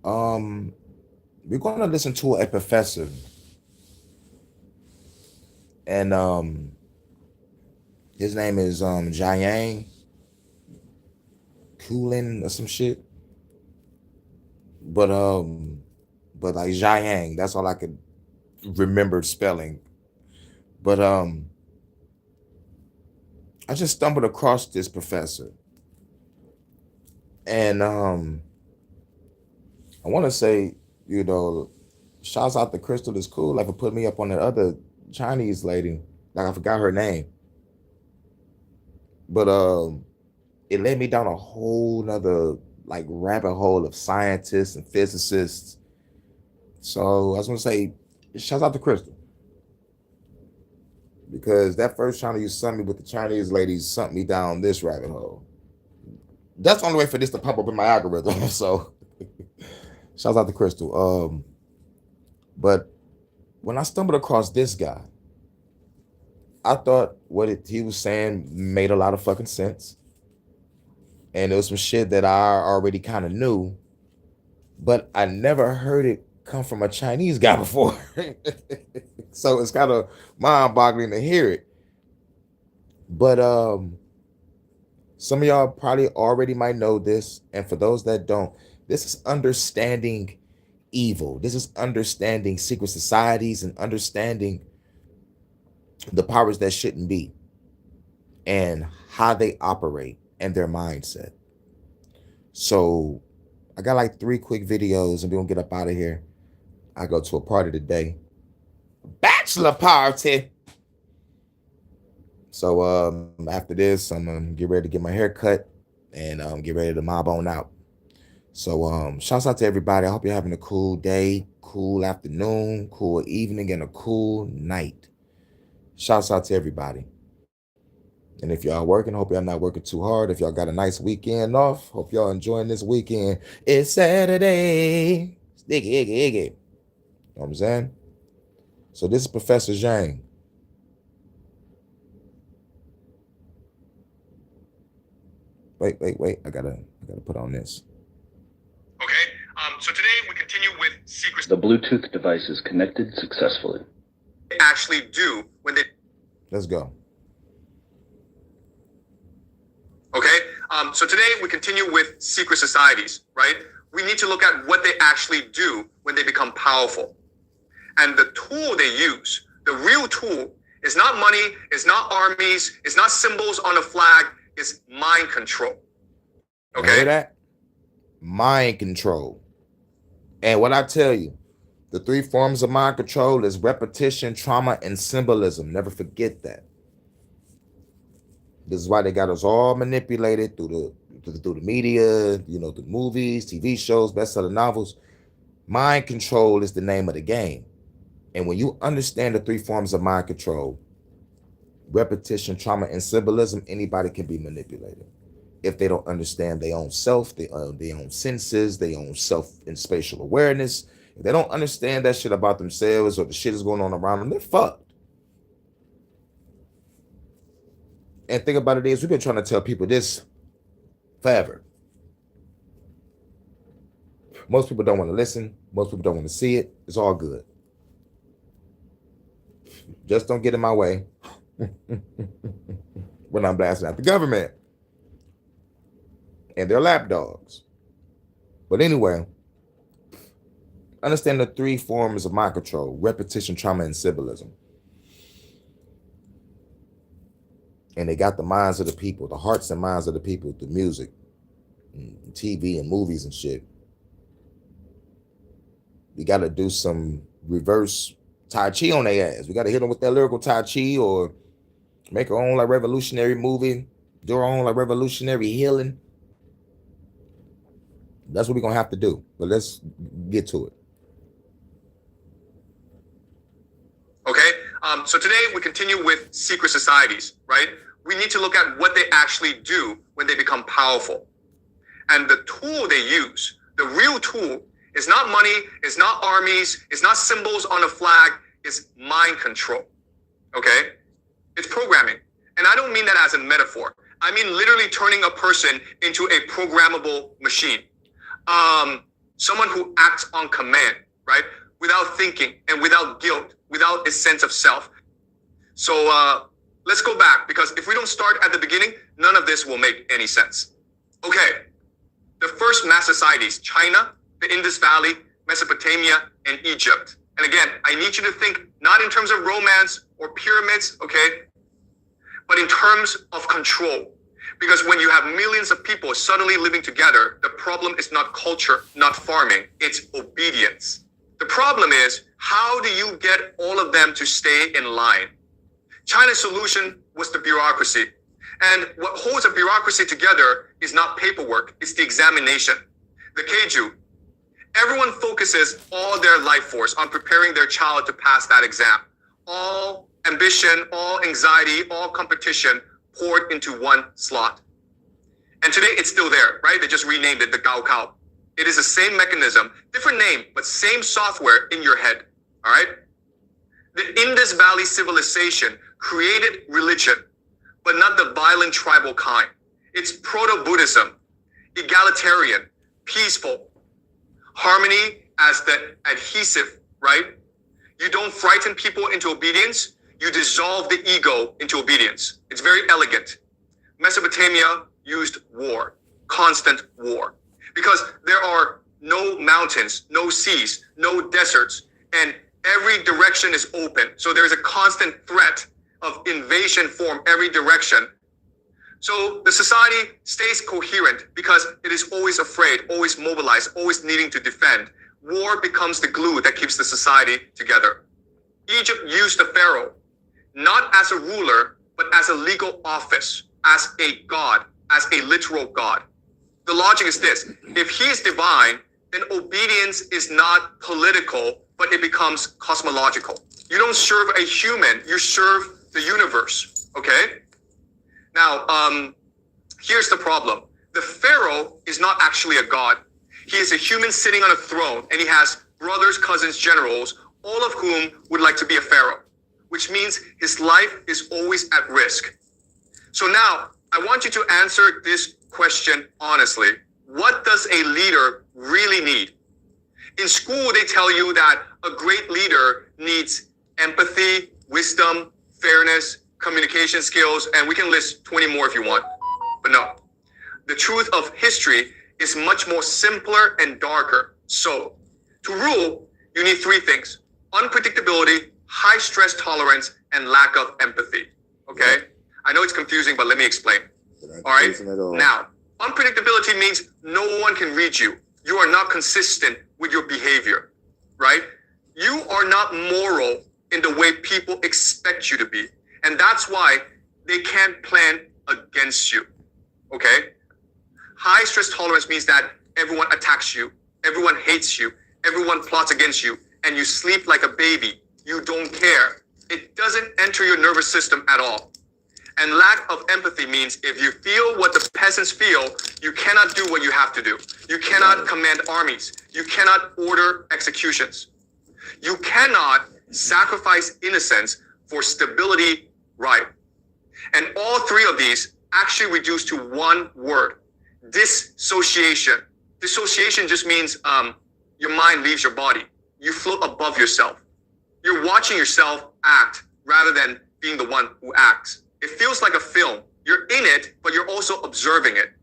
Um, we're going to listen to a professor, and his name is Jiang Kulin or some shit. But like Jiang, that's all I could remember spelling. But I just stumbled across this professor, and I want to say, you know, shouts out to Crystal is cool. Like, for put me up on the other Chinese lady. Like, I forgot her name, but it led me down a whole nother like rabbit hole of scientists and physicists. So I was gonna say, shouts out to Crystal, because that first channel you sent me with the Chinese ladies sent me down this rabbit hole. That's the only way for this to pop up in my algorithm. So shouts out to Crystal. But when I stumbled across this guy, I thought he was saying made a lot of fucking sense. And it was some shit that I already kind of knew, but I never heard it come from a Chinese guy before. So it's kind of mind-boggling to hear it. But some of y'all probably already might know this, and for those that don't, this is understanding evil. This is understanding secret societies and understanding the powers that shouldn't be and how they operate and their mindset. So I got like 3 quick videos and we're gonna get up out of here. I go to a party today. Bachelor party. So after this, I'm gonna get ready to get my hair cut and get ready to mob on out. So shouts out to everybody. I hope you're having a cool day, cool afternoon, cool evening, and a cool night. Shouts out to everybody. And if y'all working, hope y'all not working too hard. If y'all got a nice weekend off, hope y'all enjoying this weekend. It's Saturday. Sticky, iggy, iggy. You know what I'm saying? So this is Professor Jiang. Wait. I gotta put on this. Okay, so today we continue with secrets. The Bluetooth device is connected successfully. They actually do when they. Let's go. Okay, so today we continue with secret societies, right? We need to look at what they actually do when they become powerful. And the tool they use, the real tool, is not money, it's not armies, it's not symbols on a flag, it's mind control. Okay? Hear that? Mind control. And what I tell you, the 3 forms of mind control is repetition, trauma, and symbolism. Never forget that. This is why they got us all manipulated through the media, you know, the movies, TV shows, bestseller novels. Mind control is the name of the game. And when you understand the 3 forms of mind control, repetition, trauma, and symbolism, anybody can be manipulated. If they don't understand their own self, their own senses, their own self and spatial awareness, if they don't understand that shit about themselves or the shit is going on around them, they're fucked. And think about it is, we've been trying to tell people this forever. Most people don't want to listen. Most people don't want to see it. It's all good. Just don't get in my way when I'm blasting out the government and their lapdogs. But anyway, understand the 3 forms of mind control: repetition, trauma, and symbolism. And they got the minds of the people, the hearts and minds of the people through music, and TV, and movies and shit. We got to do some reverse Tai Chi on their ass. We got to hit them with that lyrical Tai Chi, or make our own like revolutionary movie, do our own like revolutionary healing. That's what we're going to have to do. But let's get to it. Okay, so today we continue with secret societies, right? We need to look at what they actually do when they become powerful. And the tool they use, the real tool, is not money, it's not armies, it's not symbols on a flag, it's mind control. Okay? It's programming. And I don't mean that as a metaphor. I mean literally turning a person into a programmable machine. someone who acts on command, right? Without thinking and without guilt, without a sense of self. So let's go back, because if we don't start at the beginning, none of this will make any sense. Okay, the first mass societies, China, the Indus Valley, Mesopotamia, and Egypt. And again, I need you to think not in terms of romance or pyramids, okay, but in terms of control. Because when you have millions of people suddenly living together, the problem is not culture, not farming, it's obedience. The problem is, how do you get all of them to stay in line? China's solution was the bureaucracy. And what holds a bureaucracy together is not paperwork, it's the examination. The Keiju. Everyone focuses all their life force on preparing their child to pass that exam. All ambition, all anxiety, all competition poured into one slot. And today it's still there, right? They just renamed it the Gaokao. It is the same mechanism, different name, but same software in your head, all right? The Indus Valley civilization created religion, but not the violent tribal kind. It's proto-Buddhism, egalitarian, peaceful, harmony as the adhesive, right? You don't frighten people into obedience, you dissolve the ego into obedience. It's very elegant. Mesopotamia used war, constant war, because there are no mountains, no seas, no deserts, and every direction is open. So there's a constant threat of invasion from every direction. So the society stays coherent because it is always afraid, always mobilized, always needing to defend. War becomes the glue that keeps the society together. Egypt used the pharaoh, not as a ruler, but as a legal office, as a god, as a literal god. The logic is this: if he is divine, then obedience is not political, but it becomes cosmological. You don't serve a human, you serve the universe, okay? Now, here's the problem. The pharaoh is not actually a god. He is a human sitting on a throne, and he has brothers, cousins, generals, all of whom would like to be a pharaoh, which means his life is always at risk. So now, I want you to answer this question honestly. What does a leader really need? In school, they tell you that a great leader needs empathy, wisdom, fairness, communication skills, and we can list 20 more if you want. But no, the truth of history is much more simpler and darker. So, to rule, you need three things: unpredictability, high stress tolerance, and lack of empathy. Okay? I know it's confusing, but let me explain. All right? Now, unpredictability means no one can read you. You are not consistent with your behavior, right? You are not moral in the way people expect you to be. And that's why they can't plan against you, okay? High stress tolerance means that everyone attacks you, everyone hates you, everyone plots against you, and you sleep like a baby. You don't care. It doesn't enter your nervous system at all. And lack of empathy means if you feel what the peasants feel, you cannot do what you have to do. You cannot command armies. You cannot order executions. You cannot sacrifice innocence for stability, right? And all three of these actually reduce to one word: dissociation. Dissociation just means your mind leaves your body. You float above yourself. You're watching yourself act rather than being the one who acts. It feels like a film. You're in it, but you're also observing it.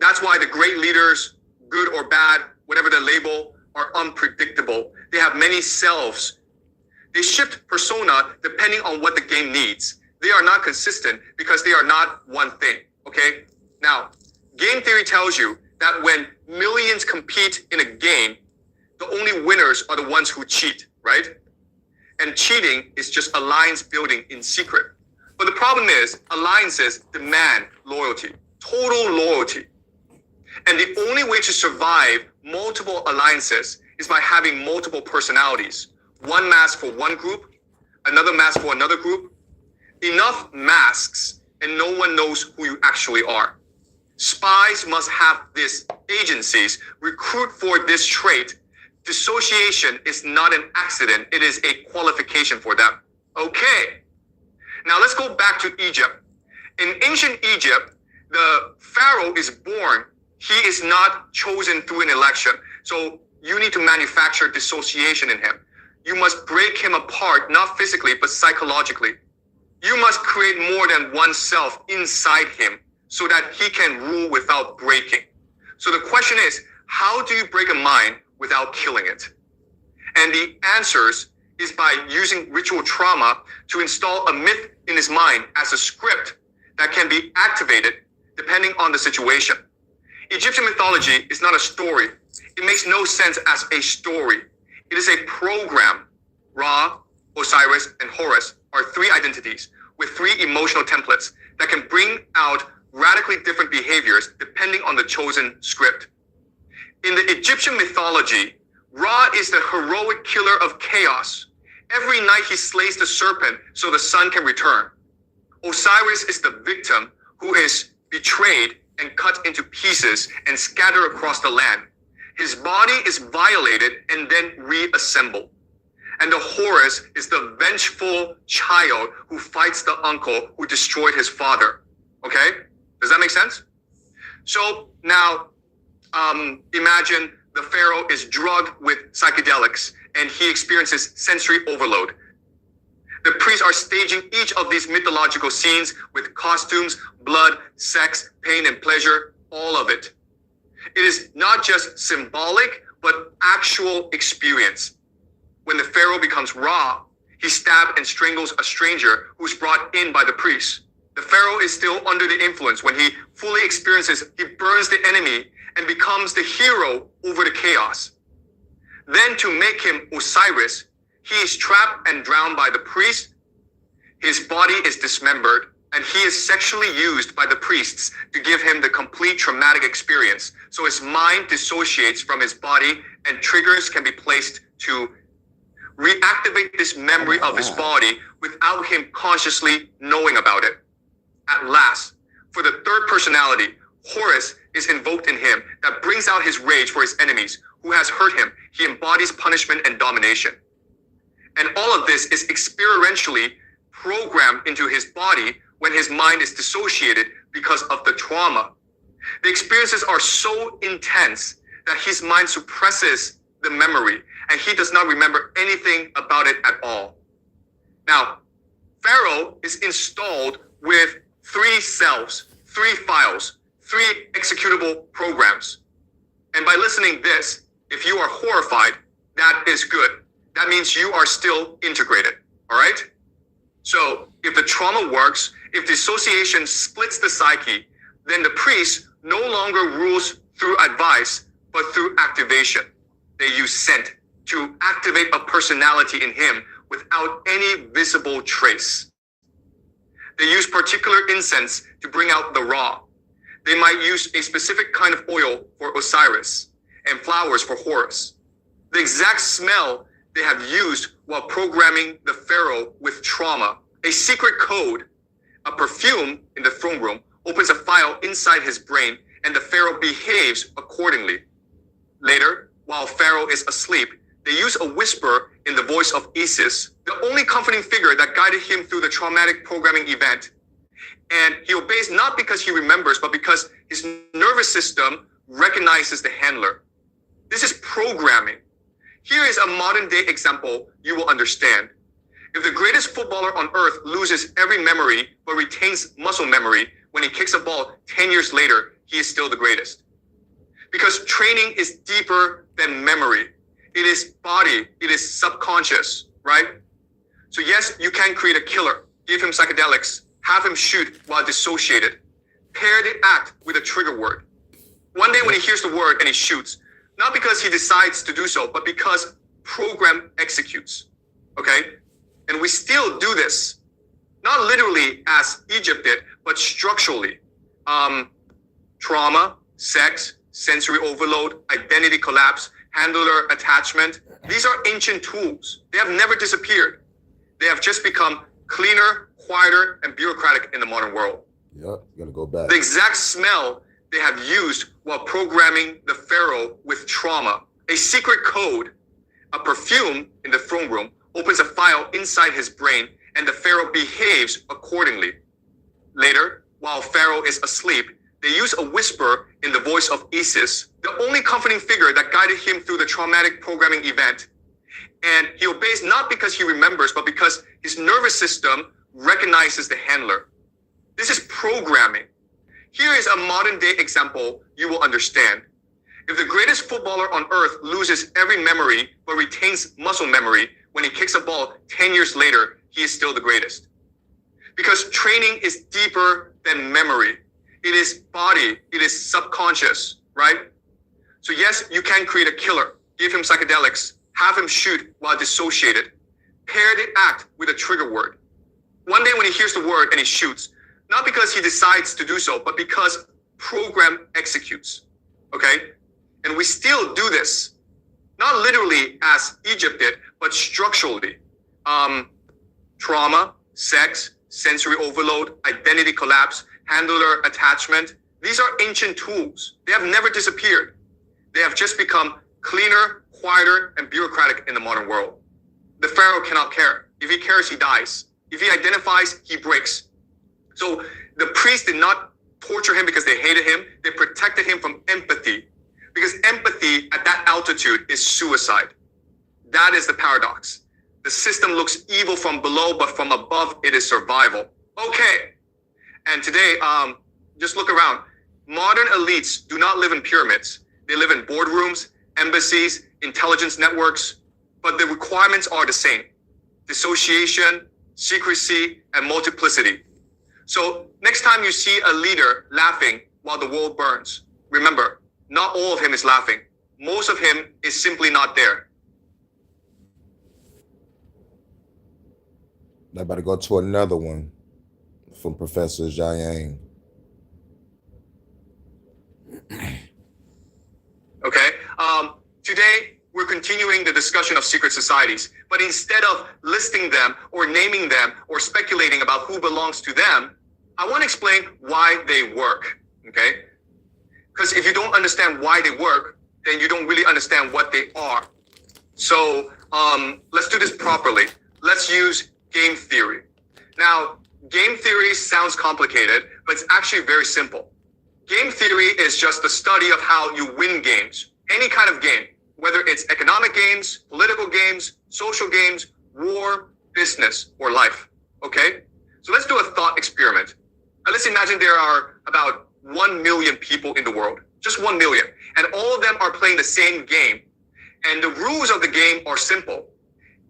That's why the great leaders, good or bad, whatever the label, are unpredictable. They have many selves. They shift persona depending on what the game needs. They are not consistent because they are not one thing, okay? Now, game theory tells you that when millions compete in a game, the only winners are the ones who cheat, right? And cheating is just alliance building in secret. But the problem is, alliances demand loyalty, total loyalty. And the only way to survive multiple alliances is by having multiple personalities. One mask for one group, another mask for another group. Enough masks and no one knows who you actually are. Spies must have these agencies, recruit for this trait. Dissociation is not an accident, it is a qualification for them. Okay. Now let's go back to Egypt. In ancient Egypt, the pharaoh is born. He is not chosen through an election. So you need to manufacture dissociation in him. You must break him apart, not physically, but psychologically. You must create more than one self inside him so that he can rule without breaking. So the question is, how do you break a mind without killing it? And the answers is by using ritual trauma to install a myth in his mind as a script that can be activated depending on the situation. Egyptian mythology is not a story. It makes no sense as a story. It is a program. Ra, Osiris, and Horus are three identities with three emotional templates that can bring out radically different behaviors depending on the chosen script. In the Egyptian mythology, Ra is the heroic killer of chaos. Every night he slays the serpent so the sun can return. Osiris is the victim who is betrayed and cut into pieces and scattered across the land. His body is violated and then reassembled. And the Horus is the vengeful child who fights the uncle who destroyed his father. Okay? Does that make sense? So now, imagine the pharaoh is drugged with psychedelics and he experiences sensory overload. The priests are staging each of these mythological scenes with costumes, blood, sex, pain, and pleasure, all of it. It is not just symbolic, but actual experience. When the pharaoh becomes Ra, he stabs and strangles a stranger who's brought in by the priests. The pharaoh is still under the influence. When he fully experiences, he burns the enemy and becomes the hero over the chaos. Then to make him Osiris, he is trapped and drowned by the priest. His body is dismembered, and he is sexually used by the priests to give him the complete traumatic experience. So his mind dissociates from his body, and triggers can be placed to reactivate this memory of his body without him consciously knowing about it. At last, for the third personality, Horus is invoked in him that brings out his rage for his enemies who has hurt him. He embodies punishment and domination. And all of this is experientially programmed into his body when his mind is dissociated because of the trauma. The experiences are so intense that his mind suppresses the memory and he does not remember anything about it at all. Now, Pharaoh is installed with three selves, three files, three executable programs. And by listening this, if you are horrified, that is good. That means you are still integrated, all right? So if the trauma works, if dissociation splits the psyche, then the priest no longer rules through advice, but through activation. They use scent to activate a personality in him without any visible trace. They use particular incense to bring out the Ra. They might use a specific kind of oil for Osiris and flowers for Horus. The exact smell they have used while programming the pharaoh with trauma. A secret code, a perfume in the throne room, opens a file inside his brain and the pharaoh behaves accordingly. Later, while pharaoh is asleep, they use a whisper in the voice of Isis, the only comforting figure that guided him through the traumatic programming event. And he obeys not because he remembers, but because his nervous system recognizes the handler. This is programming. Here is a modern day example you will understand. If the greatest footballer on earth loses every memory but retains muscle memory, when he kicks a ball 10 years later, he is still the greatest. Because training is deeper than memory. It is body, it is subconscious, right? So yes, you can create a killer, give him psychedelics, have him shoot while dissociated, pair the act with a trigger word. One day when he hears the word and he shoots, not because he decides to do so, but because program executes, okay? And we still do this, not literally as Egypt did, but structurally. Trauma, sex, sensory overload, identity collapse, handler attachment. These are ancient tools. They have never disappeared. They have just become cleaner, quieter, and bureaucratic in the modern world. Yep, you gotta go back. The exact smell they have used while programming the pharaoh with trauma. A secret code, a perfume in the throne room, opens a file inside his brain and the pharaoh behaves accordingly. Later, while pharaoh is asleep, they use a whisper in the voice of Isis, the only comforting figure that guided him through the traumatic programming event. And he obeys not because he remembers, but because his nervous system recognizes the handler. This is programming. Here is a modern day example you will understand. If the greatest footballer on earth loses every memory but retains muscle memory when he kicks a ball 10 years later, he is still the greatest. Because training is deeper than memory. It is body, it is subconscious, right? So yes, you can create a killer, give him psychedelics, have him shoot while dissociated, pair the act with a trigger word. One day when he hears the word and he shoots, not because he decides to do so, but because program executes, okay? And we still do this, not literally as Egypt did, but structurally. Trauma, sex, sensory overload, identity collapse, handler attachment. These are ancient tools. They have never disappeared. They have just become cleaner, quieter, and bureaucratic in the modern world. The pharaoh cannot care. If he cares, he dies. If he identifies, he breaks. So the priests did not torture him because they hated him. They protected him from empathy. Because empathy at that altitude is suicide. That is the paradox. The system looks evil from below, but from above, it is survival. Okay. And today, just look around. Modern elites do not live in pyramids. They live in boardrooms, embassies, intelligence networks, but the requirements are the same. Dissociation, secrecy, and multiplicity. So next time you see a leader laughing while the world burns, remember, not all of him is laughing. Most of him is simply not there. I better go to another one from Professor Jiang. Okay. Today, we're continuing the discussion of secret societies, but instead of listing them or naming them or speculating about who belongs to them, I want to explain why they work. Okay. Because if you don't understand why they work, then you don't really understand what they are. So let's do this properly. Let's use game theory. Now, game theory sounds complicated, but it's actually very simple. Game theory is just the study of how you win games, any kind of game, whether it's economic games, political games, social games, war, business, or life. Okay? So let's do a thought experiment. Let's imagine there are about 1 million people in the world, just 1 million, and all of them are playing the same game. And the rules of the game are simple.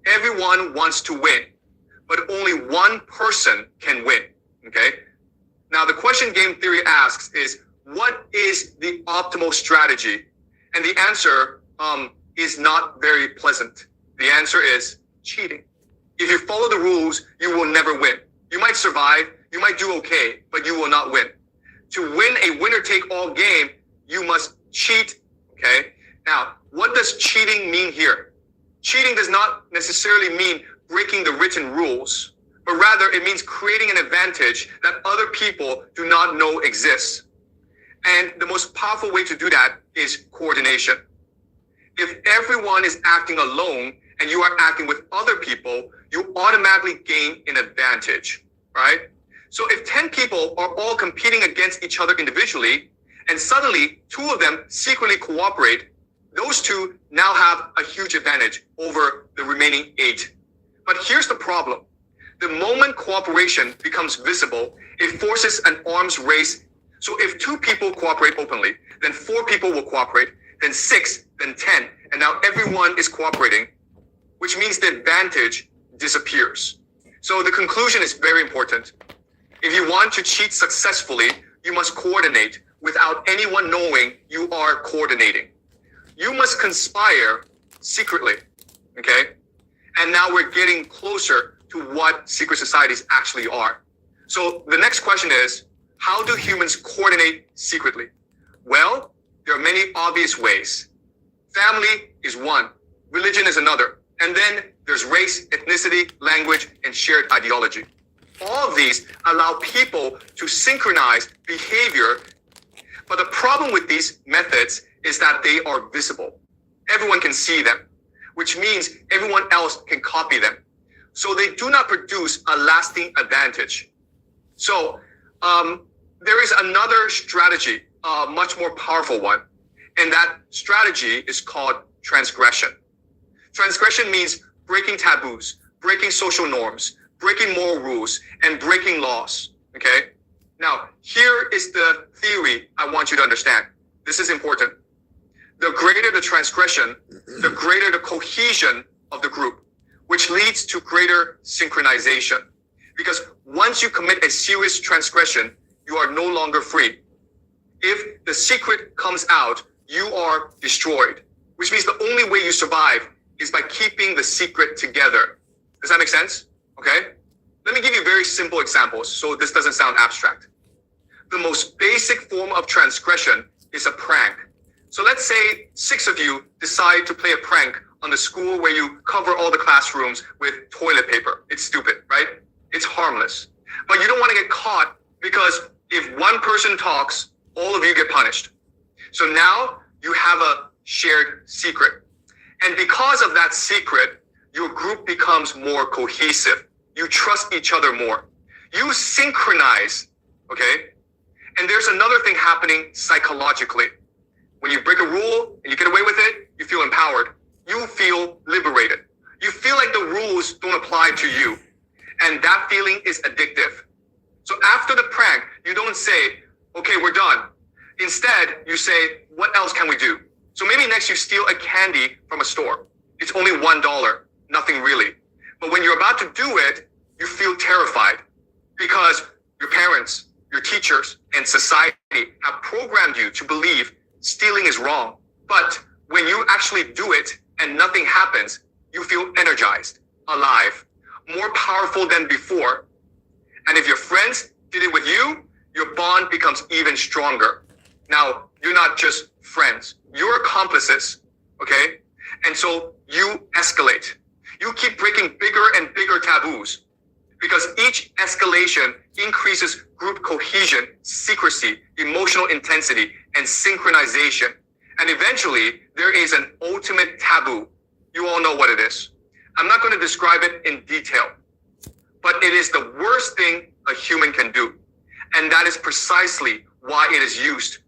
Everyone wants to win, but only one person can win, okay? Now, the question game theory asks is, what is the optimal strategy? And the answer is not very pleasant. The answer is cheating. If you follow the rules, you will never win. You might survive, you might do okay, but you will not win. To win a winner-take-all game, you must cheat, okay? Now, what does cheating mean here? Cheating does not necessarily mean breaking the written rules, but rather it means creating an advantage that other people do not know exists. And the most powerful way to do that is coordination. If everyone is acting alone and you are acting with other people, you automatically gain an advantage, right? So if 10 people are all competing against each other individually, and suddenly 2 of them secretly cooperate, those 2 now have a huge advantage over the remaining 8. But here's the problem. The moment cooperation becomes visible, it forces an arms race. So if 2 people cooperate openly, then 4 people will cooperate, then 6, then 10, and now everyone is cooperating, which means the advantage disappears. So the conclusion is very important. If you want to cheat successfully, you must coordinate without anyone knowing you are coordinating. You must conspire secretly, okay? And now we're getting closer to what secret societies actually are. So the next question is, how do humans coordinate secretly? Well, there are many obvious ways. Family is one, religion is another, and then there's race, ethnicity, language, and shared ideology. All of these allow people to synchronize behavior, but the problem with these methods is that they are visible. Everyone can see them, which means everyone else can copy them. So they do not produce a lasting advantage. So there is another strategy, a much more powerful one. And that strategy is called transgression. Transgression means breaking taboos, breaking social norms, breaking moral rules, and breaking laws. Okay? Now, here is the theory I want you to understand. This is important. The greater the transgression, the greater the cohesion of the group, which leads to greater synchronization. Because once you commit a serious transgression, you are no longer free. If the secret comes out, you are destroyed, which means the only way you survive is by keeping the secret together. Does that make sense? Okay? Let me give you very simple examples so this doesn't sound abstract. The most basic form of transgression is a prank. So let's say 6 of you decide to play a prank on the school where you cover all the classrooms with toilet paper. It's stupid, right? It's harmless. But you don't want to get caught because if one person talks, all of you get punished. So now you have a shared secret. And because of that secret, your group becomes more cohesive. You trust each other more. You synchronize, okay? And there's another thing happening psychologically. When you break a rule and you get away with it, you feel empowered. You feel liberated. You feel like the rules don't apply to you. And that feeling is addictive. So after the prank, you don't say, okay, we're done. Instead, you say, what else can we do? So maybe next you steal a candy from a store. It's only $1, nothing really. But when you're about to do it, you feel terrified because your parents, your teachers, and society have programmed you to believe stealing is wrong. But when you actually do it and nothing happens, you feel energized, alive, more powerful than before. And if your friends did it with you, your bond becomes even stronger. Now, you're not just friends, you're accomplices, okay? And so you escalate. You keep breaking bigger and bigger taboos because each escalation increases group cohesion, secrecy, emotional intensity, and synchronization. And eventually, there is an ultimate taboo. You all know what it is. I'm not going to describe it in detail, but it is the worst thing a human can do. And that is precisely why it is used.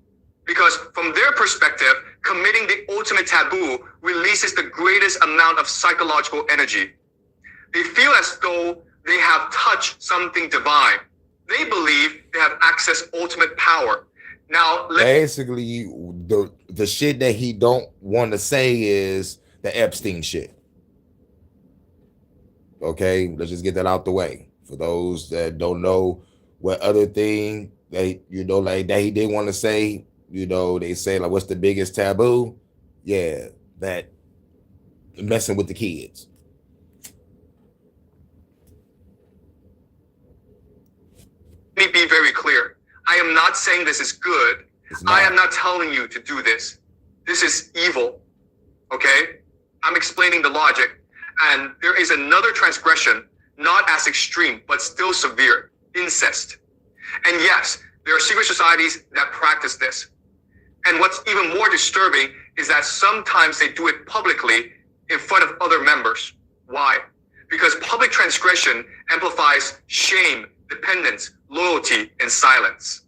Because from their perspective, committing the ultimate taboo releases the greatest amount of psychological energy. They feel as though they have touched something divine. They believe they have accessed ultimate power. Now, basically, the shit that he don't want to say is the Epstein shit. Okay, let's just get that out the way. For those that don't know what other thing that, like that he did want to say, they say like, what's the biggest taboo? Yeah, that messing with the kids. Let me be very clear. I am not saying this is good. I am not telling you to do this. This is evil. Okay? I'm explaining the logic. And there is another transgression, not as extreme, but still severe, incest. And yes, there are secret societies that practice this. And what's even more disturbing is that sometimes they do it publicly in front of other members. Why? Because public transgression amplifies shame, dependence, loyalty, and silence.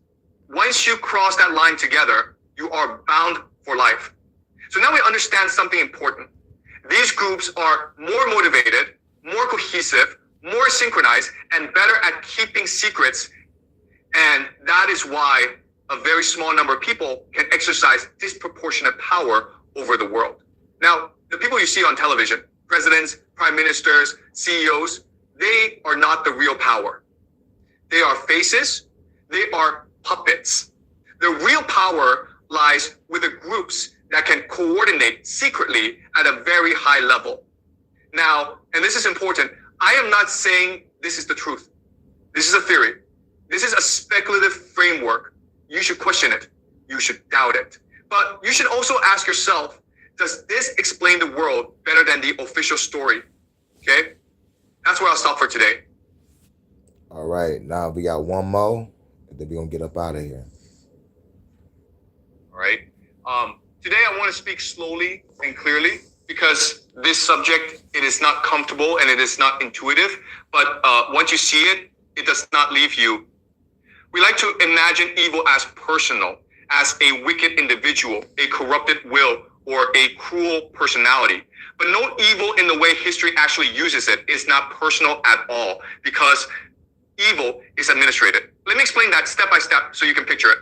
Once you cross that line together, you are bound for life. So now we understand something important. These groups are more motivated, more cohesive, more synchronized, and better at keeping secrets. And that is why a very small number of people can exercise disproportionate power over the world. Now, the people you see on television, presidents, prime ministers, CEOs, they are not the real power. They are faces, they are puppets. The real power lies with the groups that can coordinate secretly at a very high level. Now, and this is important, I am not saying this is the truth. This is a theory. This is a speculative framework. You should question it. You should doubt it. But you should also ask yourself, does this explain the world better than the official story? Okay? That's where I'll stop for today. All right. Now we got one more, and then we're going to get up out of here. All right. Today I want to speak slowly and clearly because this subject, it is not comfortable and it is not intuitive. But once you see it, it does not leave you. We like to imagine evil as personal, as a wicked individual, a corrupted will, or a cruel personality. But no evil in the way history actually uses it is not personal at all, because evil is administrated. Let me explain that step by step so you can picture it.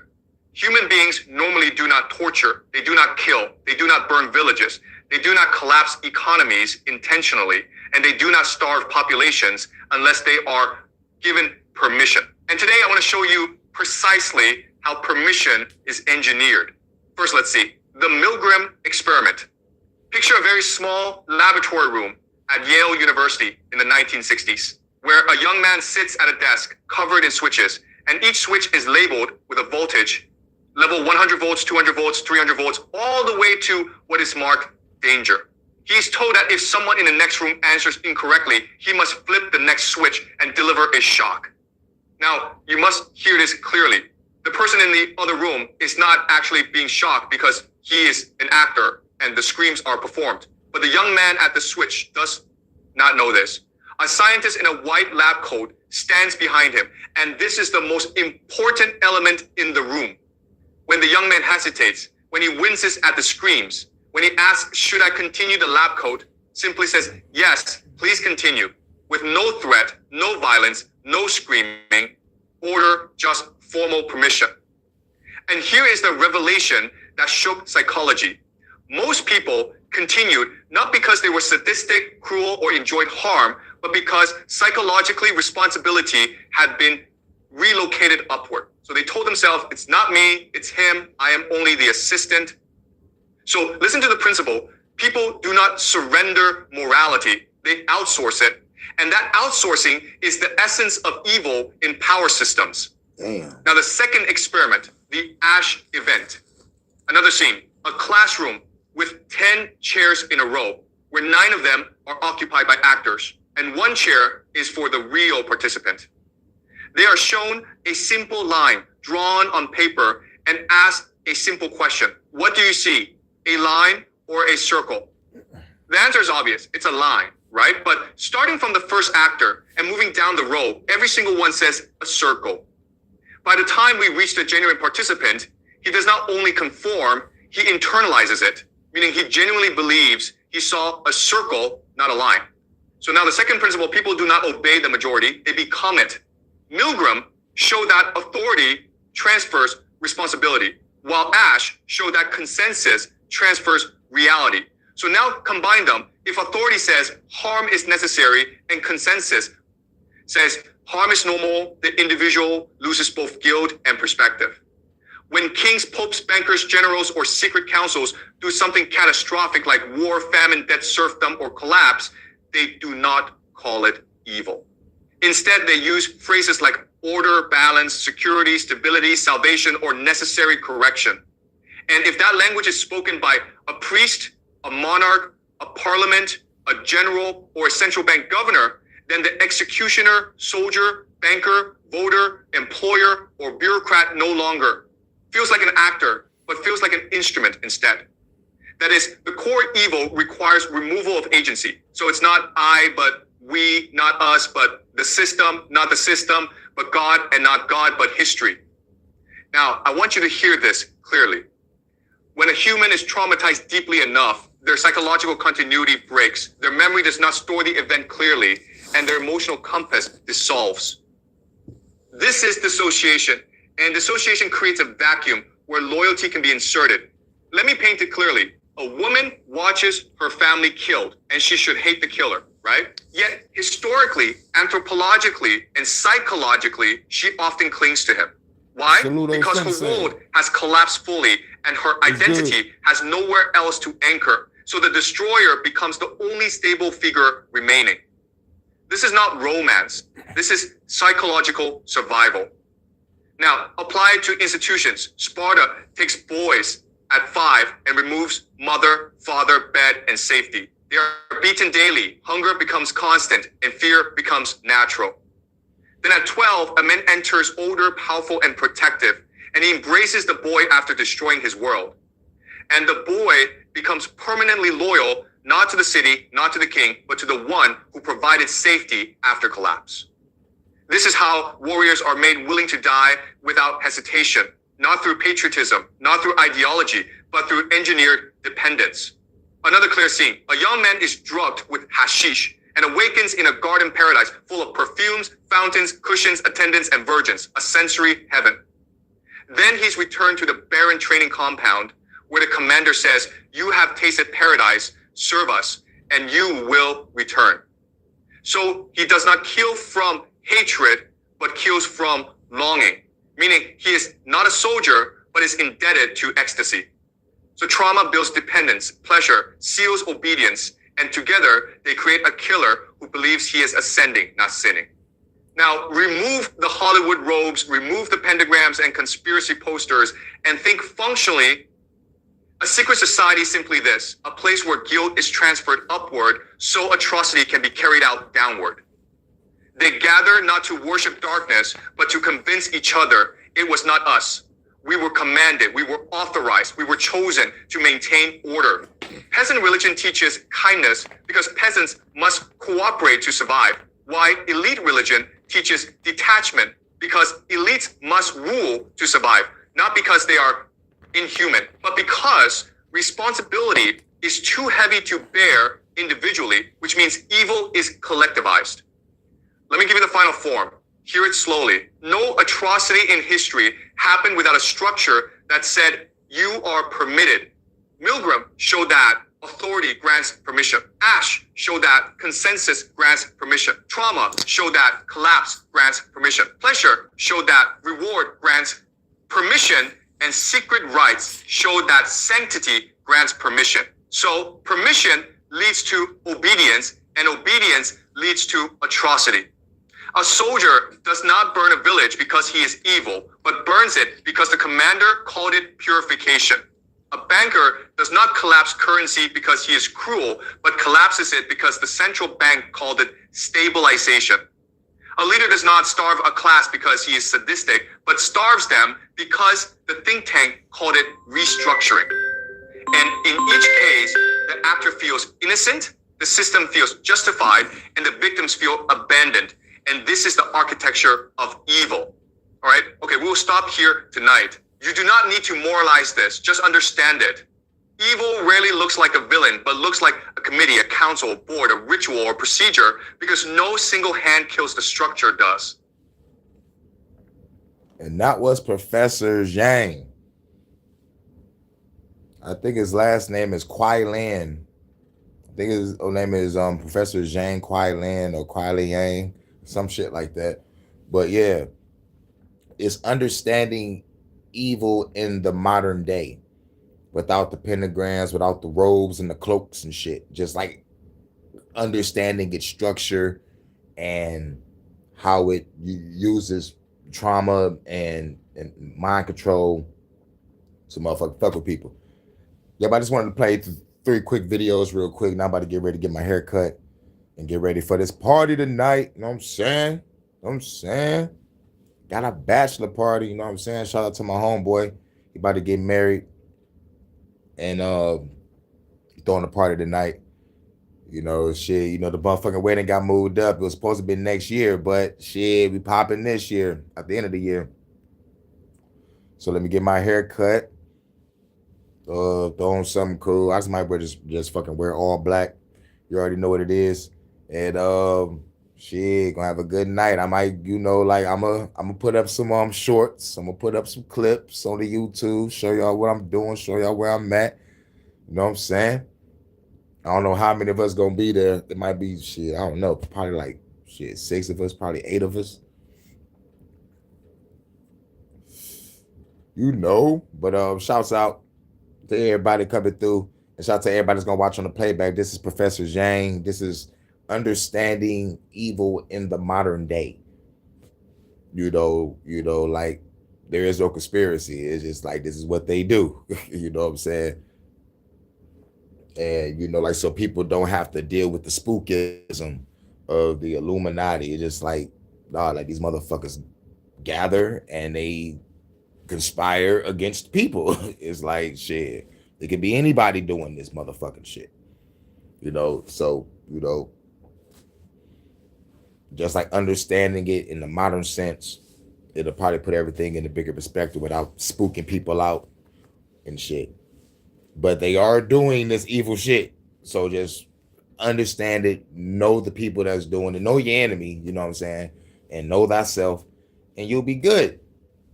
Human beings normally do not torture, they do not kill, they do not burn villages, they do not collapse economies intentionally, and they do not starve populations unless they are given permission. And today I want to show you precisely how permission is engineered. First, let's see. The Milgram experiment. Picture a very small laboratory room at Yale University in the 1960s, where a young man sits at a desk covered in switches, and each switch is labeled with a voltage, level 100 volts, 200 volts, 300 volts, all the way to what is marked danger. He's told that if someone in the next room answers incorrectly, he must flip the next switch and deliver a shock. Now, you must hear this clearly. The person in the other room is not actually being shocked because he is an actor and the screams are performed. But the young man at the switch does not know this. A scientist in a white lab coat stands behind him, and this is the most important element in the room. When the young man hesitates, when he winces at the screams, when he asks, should I continue, the lab coat simply says, yes, please continue, with no threat, no violence, no screaming, order, just formal permission. And here is the revelation that shook psychology. Most people continued not because they were sadistic, cruel, or enjoyed harm, but because psychologically responsibility had been relocated upward. So they told themselves, it's not me, it's him, I am only the assistant. So listen to the principle. People do not surrender morality, they outsource it. And that outsourcing is the essence of evil in power systems. Damn. Now the second experiment, the Ash event. Another scene, a classroom with 10 chairs in a row, where 9 of them are occupied by actors, and 1 chair is for the real participant. They are shown a simple line drawn on paper and asked a simple question. What do you see? A line or a circle? The answer is obvious. It's a line, right? But starting from the first actor and moving down the row, every single one says a circle. By the time we reach the genuine participant, he does not only conform, he internalizes it, meaning he genuinely believes he saw a circle, not a line. So now the second principle, people do not obey the majority, they become it. Milgram showed that authority transfers responsibility, while Ash showed that consensus transfers reality. So now combine them. If authority says harm is necessary and consensus says harm is normal, the individual loses both guilt and perspective. When kings, popes, bankers, generals, or secret councils do something catastrophic like war, famine, debt, serfdom, or collapse, they do not call it evil. Instead, they use phrases like order, balance, security, stability, salvation, or necessary correction. And if that language is spoken by a priest, a monarch, a parliament, a general, or a central bank governor, then the executioner, soldier, banker, voter, employer, or bureaucrat no longer feels like an actor, but feels like an instrument instead. That is, the core evil requires removal of agency. So it's not I, but we, not us, but the system, not the system, but God, and not God, but history. Now, I want you to hear this clearly. When a human is traumatized deeply enough, their psychological continuity breaks, their memory does not store the event clearly, and their emotional compass dissolves. This is dissociation, and dissociation creates a vacuum where loyalty can be inserted. Let me paint it clearly. A woman watches her family killed, and she should hate the killer, right? Yet, historically, anthropologically, and psychologically, she often clings to him. Why? Because her world has collapsed fully, and her identity has nowhere else to anchor. So the destroyer becomes the only stable figure remaining. This is not romance. This is psychological survival. Now, apply it to institutions. Sparta takes boys at 5 and removes mother, father, bed, and safety. They are beaten daily. Hunger becomes constant, and fear becomes natural. Then at 12, a man enters older, powerful, and protective, and he embraces the boy after destroying his world. And the boy becomes permanently loyal, not to the city, not to the king, but to the one who provided safety after collapse. This is how warriors are made willing to die without hesitation, not through patriotism, not through ideology, but through engineered dependence. Another clear scene. A young man is drugged with hashish and awakens in a garden paradise full of perfumes, fountains, cushions, attendants, and virgins, a sensory heaven. Then he's returned to the barren training compound where the commander says, "You have tasted paradise, serve us, and you will return." So he does not kill from hatred, but kills from longing, meaning he is not a soldier, but is indebted to ecstasy. So trauma builds dependence, pleasure, seals obedience, and together they create a killer who believes he is ascending, not sinning. Now, remove the Hollywood robes, remove the pentagrams and conspiracy posters, and think functionally. A secret society is simply this: a place where guilt is transferred upward so atrocity can be carried out downward. They gather not to worship darkness, but to convince each other it was not us. We were commanded, we were authorized, we were chosen to maintain order. Peasant religion teaches kindness because peasants must cooperate to survive, while elite religion teaches detachment because elites must rule to survive, not because they are inhuman, but because responsibility is too heavy to bear individually, which means evil is collectivized. Let me give you the final form. Hear it slowly. No atrocity in history happened without a structure that said you are permitted. Milgram showed that authority grants permission. Ash showed that consensus grants permission. Trauma showed that collapse grants permission. Pleasure showed that reward grants permission. And secret rites showed that sanctity grants permission. So permission leads to obedience, and obedience leads to atrocity. A soldier does not burn a village because he is evil, but burns it because the commander called it purification. A banker does not collapse currency because he is cruel, but collapses it because the central bank called it stabilization. A leader does not starve a class because he is sadistic, but starves them because the think tank called it restructuring. And in each case, the actor feels innocent, the system feels justified, and the victims feel abandoned. And this is the architecture of evil. All right? Okay, we'll stop here tonight. You do not need to moralize this. Just understand it. Evil rarely looks like a villain, but looks like a committee, a council, a board, a ritual, or procedure, because no single hand kills the structure does. And that was Professor Jiang. I think his last name is Kuai Lan. I think his name is Professor Jiang Kuai Lan or Kuai Yang, some shit like that. But yeah, it's understanding evil in the modern day without the pentagrams, without the robes and the cloaks and shit. Just like understanding its structure and how it uses trauma and mind control to motherfucking fuck with people. Yeah, but I just wanted to play 3 quick videos real quick. Now I'm about to get ready to get my hair cut and get ready for this party tonight. You know what I'm saying? You know what I'm saying? Got a bachelor party, you know what I'm saying? Shout out to my homeboy. He about to get married. And throwing a party tonight. You know, shit, you know, the motherfucking wedding got moved up. It was supposed to be next year, but shit, we popping this year at the end of the year. So let me get my hair cut. Throw on something cool. I just might just fucking wear all black. You already know what it is. And shit, gonna have a good night. I might, you know, like I'm gonna put up some shorts. I'm gonna put up some clips on the YouTube, show y'all what I'm doing, show y'all where I'm at. You know what I'm saying? I don't know how many of us gonna be there. It might be shit, I don't know, probably like shit, 6 of us, probably 8 of us. You know, but shouts out to everybody coming through, and shout out to everybody that's gonna watch on the playback. This is Professor Jiang. This is understanding evil in the modern day. You know, like there is no conspiracy. It's just like this is what they do. You know what I'm saying? And you know, like so people don't have to deal with the spookism of the Illuminati. It's just like, nah, like these motherfuckers gather and they conspire against people. It's like shit. It could be anybody doing this motherfucking shit. You know, so you know, just like understanding it in the modern sense it'll probably put everything in a bigger perspective without spooking people out and shit. But they are doing this evil shit. So just understand it, know the people that's doing it, know your enemy, you know what I'm saying? And know thyself, and you'll be good.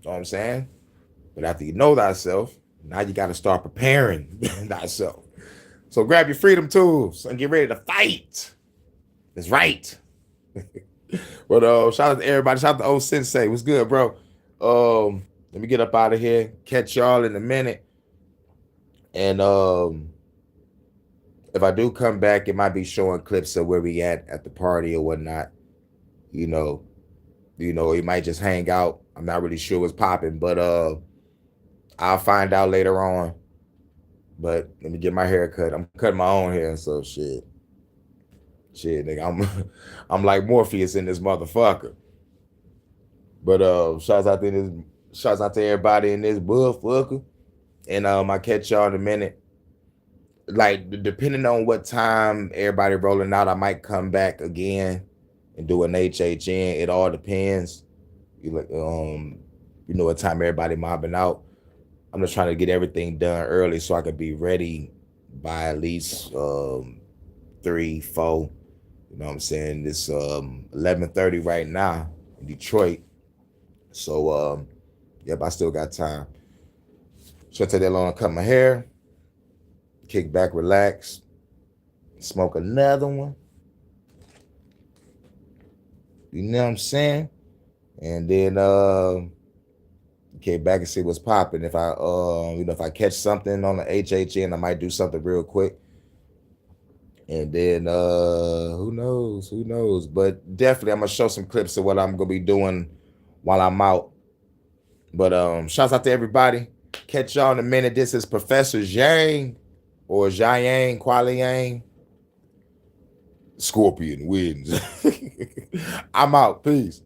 You know what I'm saying? But after you know thyself, now you gotta start preparing thyself. So grab your freedom tools and get ready to fight. That's right. But shout out to everybody. Shout out to old Sensei. What's good, bro? Let me get up out of here. Catch y'all in a minute. And if I do come back, it might be showing clips of where we at the party or whatnot. You know, it might just hang out. I'm not really sure what's popping, but I'll find out later on. But let me get my hair cut. I'm cutting my own hair, so shit, nigga. I'm like Morpheus in this motherfucker. But shouts out to everybody in this motherfucker. And I catch y'all in a minute. Like depending on what time everybody rolling out, I might come back again and do an HHN. It all depends. You know what time everybody mobbing out. I'm just trying to get everything done early so I could be ready by at least 3, 4. You know what I'm saying? It's 11:30 right now in Detroit. So yep, I still got time. Should take that long to cut my hair, kick back, relax, smoke another one. You know what I'm saying? And then kick back and see what's popping. If I if I catch something on the HHN, I might do something real quick. And then who knows? But definitely I'm gonna show some clips of what I'm gonna be doing while I'm out. But shouts out to everybody. Catch y'all in a minute. This is Professor Jiang or Jiang, Kuali Yang. Scorpion wins. I'm out. Peace.